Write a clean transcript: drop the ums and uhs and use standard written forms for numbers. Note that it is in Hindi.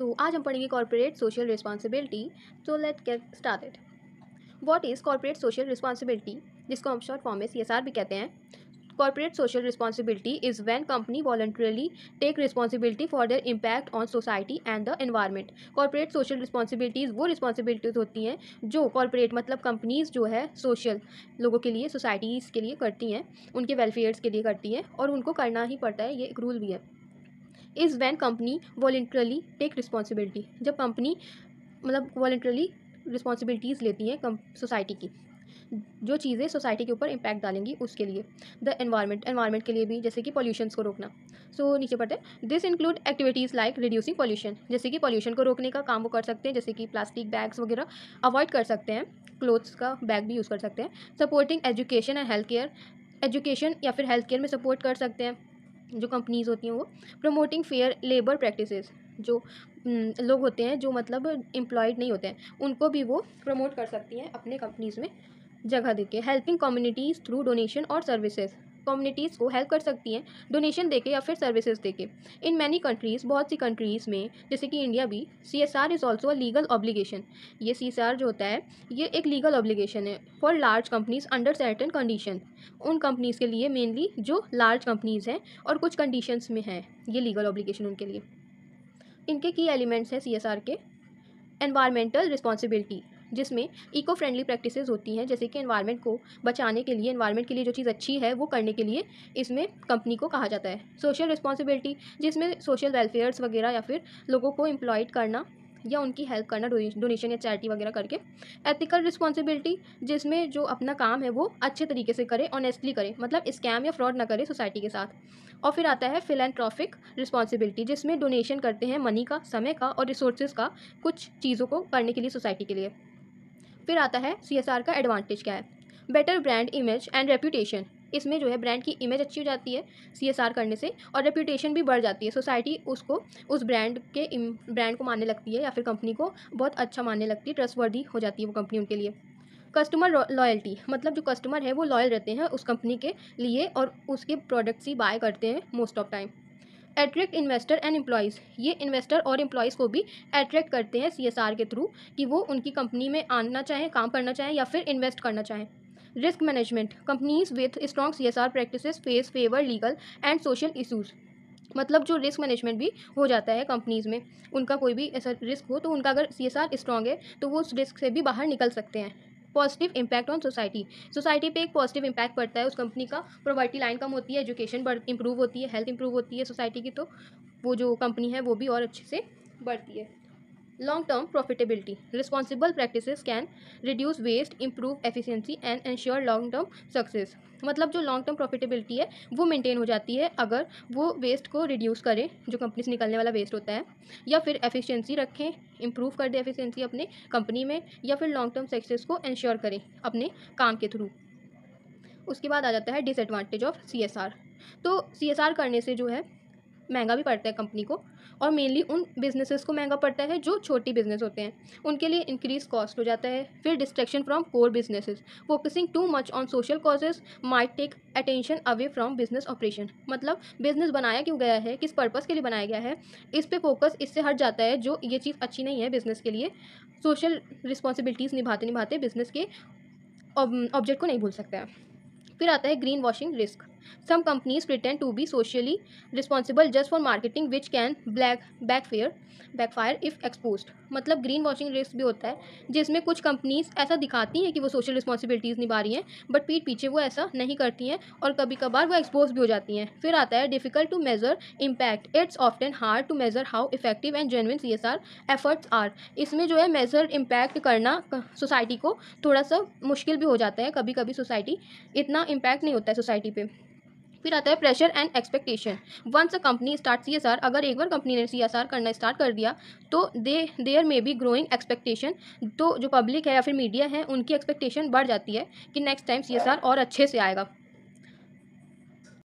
आज हम पढ़ेंगे corporate social responsibility. Let get started. What is corporate social responsibility, जिसको हम शॉर्ट फॉर्म में CSR भी कहते हैं। Corporate social responsibility is when company voluntarily take responsibility for their impact on society and the environment. Corporate social responsibilities वो रिस्पॉन्सिबिलिटीज़ होती हैं जो कॉर्पोरेट मतलब कंपनीज़ जो है सोशल लोगों के लिए, सोसाइटीज़ के लिए करती हैं, उनके वेलफेयर्स के लिए करती हैं और उनको करना ही पड़ता है, ये एक रूल भी है। Is when company voluntarily take responsibility, जब कंपनी मतलब वॉलंटरली रिस्पॉन्सिबिलिटीज़ लेती हैं सोसाइटी की, जो चीज़ें सोसाइटी के ऊपर इम्पैक्ट डालेंगी उसके लिए। द एनवायरनमेंट के लिए भी, जैसे कि पॉल्यूशंस को रोकना। नीचे पढ़ते हैं। This include activities like reducing pollution, जैसे कि पॉल्यूशन को रोकने का काम वो कर सकते हैं, जैसे कि प्लास्टिक बैग्स वगैरह अवॉइड कर सकते हैं, क्लोथ्स का बैग भी यूज़ कर सकते हैं। Supporting education and health care, education या फिर हेल्थ केयर में सपोर्ट कर सकते हैं जो कंपनीज़ होती हैं वो। प्रमोटिंग फेयर लेबर प्रैक्टिसेस, जो लोग होते हैं जो मतलब एम्प्लॉयड नहीं होते हैं, उनको भी वो प्रमोट कर सकती हैं अपने कंपनीज़ में जगह देके। हेल्पिंग कम्युनिटीज़ थ्रू डोनेशन और सर्विसेज, कम्युनिटीज़ को हेल्प कर सकती हैं डोनेशन देके या फिर सर्विसेज देके। इन मैनी कंट्रीज़, बहुत सी कंट्रीज़ में जैसे कि इंडिया भी, CSR is also a legal obligation. ये CSR जो होता है ये एक लीगल ऑब्लिगेशन है for large companies under certain condition. उन कंपनीज़ के लिए मेनली जो लार्ज कंपनीज़ हैं और कुछ कंडीशंस में हैं ये लीगल ऑब्लिगेशन उनके लिए। इनके की एलिमेंट्स हैं CSR के। एनवायरमेंटल रिस्पॉन्सिबिलिटी, जिसमें इको फ्रेंडली प्रैक्टिसेस होती हैं, जैसे कि एनवायरनमेंट को बचाने के लिए, एनवायरनमेंट के लिए जो चीज़ अच्छी है वो करने के लिए इसमें कंपनी को कहा जाता है। सोशल रिस्पॉन्सिबिलिटी, जिसमें सोशल वेलफेयर्स वगैरह या फिर लोगों को एम्प्लॉयड करना या उनकी हेल्प करना डोनेशन या चैरिटी वगैरह करके। एथिकल रिस्पॉन्सिबिलिटी, जिसमें जो अपना काम है वो अच्छे तरीके से करे, ऑनेस्टली करे, मतलब स्कैम या फ्रॉड ना करे सोसाइटी के साथ। और फिर आता है फिलैंथ्रोपिक रिस्पॉन्सिबिलिटी, जिसमें डोनेशन करते हैं मनी का, समय का और रिसोर्सेज का कुछ चीज़ों को करने के लिए सोसाइटी के लिए। फिर आता है CSR का एडवांटेज क्या है। Better brand image and reputation, इसमें जो है ब्रांड की इमेज अच्छी हो जाती है CSR करने से और रेप्यूटेशन भी बढ़ जाती है। सोसाइटी उसको, उस ब्रांड को मानने लगती है या फिर कंपनी को बहुत अच्छा मानने लगती है, ट्रस्टवर्दी हो जाती है वो कंपनी उनके लिए। कस्टमर लॉयल्टी, मतलब जो कस्टमर है वो लॉयल रहते हैं उस कंपनी के लिए और उसके प्रोडक्ट्स ही बाय करते हैं most of time. Attract investor and employees, ये इन्वेस्टर और एम्प्लॉयज़ को भी अट्रैक्ट करते हैं CSR के थ्रू कि वो उनकी कंपनी में आना चाहें, काम करना चाहें या फिर इन्वेस्ट करना चाहें। Risk management, companies with strong CSR practices face favour legal and social issues, मतलब जो रिस्क मैनेजमेंट भी हो जाता है कंपनीज़ में, उनका कोई भी ऐसा रिस्क हो तो उनका अगर CSR स्ट्रॉन्ग है तो वो उस रिस्क से भी बाहर निकल सकते हैं। पॉजिटिव इम्पैक्ट ऑन सोसाइटी पे एक पॉजिटिव इम्पैक्ट पड़ता है उस कंपनी का। पॉवर्टी लाइन कम होती है, एजुकेशन इंप्रूव होती है, हेल्थ इंप्रूव होती है सोसाइटी की, तो वो जो कंपनी है वो भी और अच्छे से बढ़ती है। Long term profitability, responsible practices can reduce waste, improve efficiency and ensure long term success, मतलब जो लॉन्ग टर्म प्रॉफिटेबिलिटी है वो मेंटेन हो जाती है अगर वो वेस्ट को रिड्यूस करें, जो कंपनी से निकलने वाला वेस्ट होता है, या फिर एफिशिएंसी रखें, इंप्रूव कर दे एफिशिएंसी अपने कंपनी में, या फिर लॉन्ग टर्म सक्सेस को इंश्योर करें अपने काम के थ्रू। उसके बाद आ जाता है डिसएडवांटेज ऑफ CSR। तो CSR करने से जो है महंगा भी पड़ता है कंपनी को, और मेनली उन बिजनेसेस को महंगा पड़ता है जो छोटी बिजनेस होते हैं, उनके लिए इंक्रीज कॉस्ट हो जाता है। फिर distraction from core businesses, focusing too much on social causes might take attention away from business operation, मतलब बिजनेस बनाया क्यों गया है, किस पर्पज़ के लिए बनाया गया है, इस पे फोकस इससे हट जाता है, जो ये चीज़ अच्छी नहीं है बिजनेस के लिए। सोशल रिस्पॉन्सिबिलिटीज़ निभाते निभाते बिजनेस के ऑब्जेक्ट को नहीं भूल सकता है। फिर आता है green washing risk, some companies pretend to be socially responsible just for marketing which can backfire if exposed, मतलब ग्रीन वॉशिंग रिस्क भी होता है जिसमें कुछ कंपनीज ऐसा दिखाती हैं कि वो सोशल रिस्पॉन्सिबिलिटीज़ निभा रही हैं, बट पीठ पीछे वो ऐसा नहीं करती हैं और कभी कभार वो एक्सपोज भी हो जाती हैं। फिर आता है difficult to measure impact, it's often hard to measure how effective and genuine CSR efforts are, इसमें जो है मेजर इम्पैक्ट करना सोसाइटी को थोड़ा सा मुश्किल भी हो जाता है, कभी कभी सोसाइटी इतना इम्पैक्ट नहीं होता है सोसाइटी पे। फिर आता है pressure and expectation, once a company start CSR, अगर एक बार कंपनी ने CSR करना स्टार्ट कर दिया तो there may be growing expectation, तो जो पब्लिक है या फिर मीडिया है उनकी एक्सपेक्टेशन बढ़ जाती है कि नेक्स्ट टाइम CSR और अच्छे से आएगा।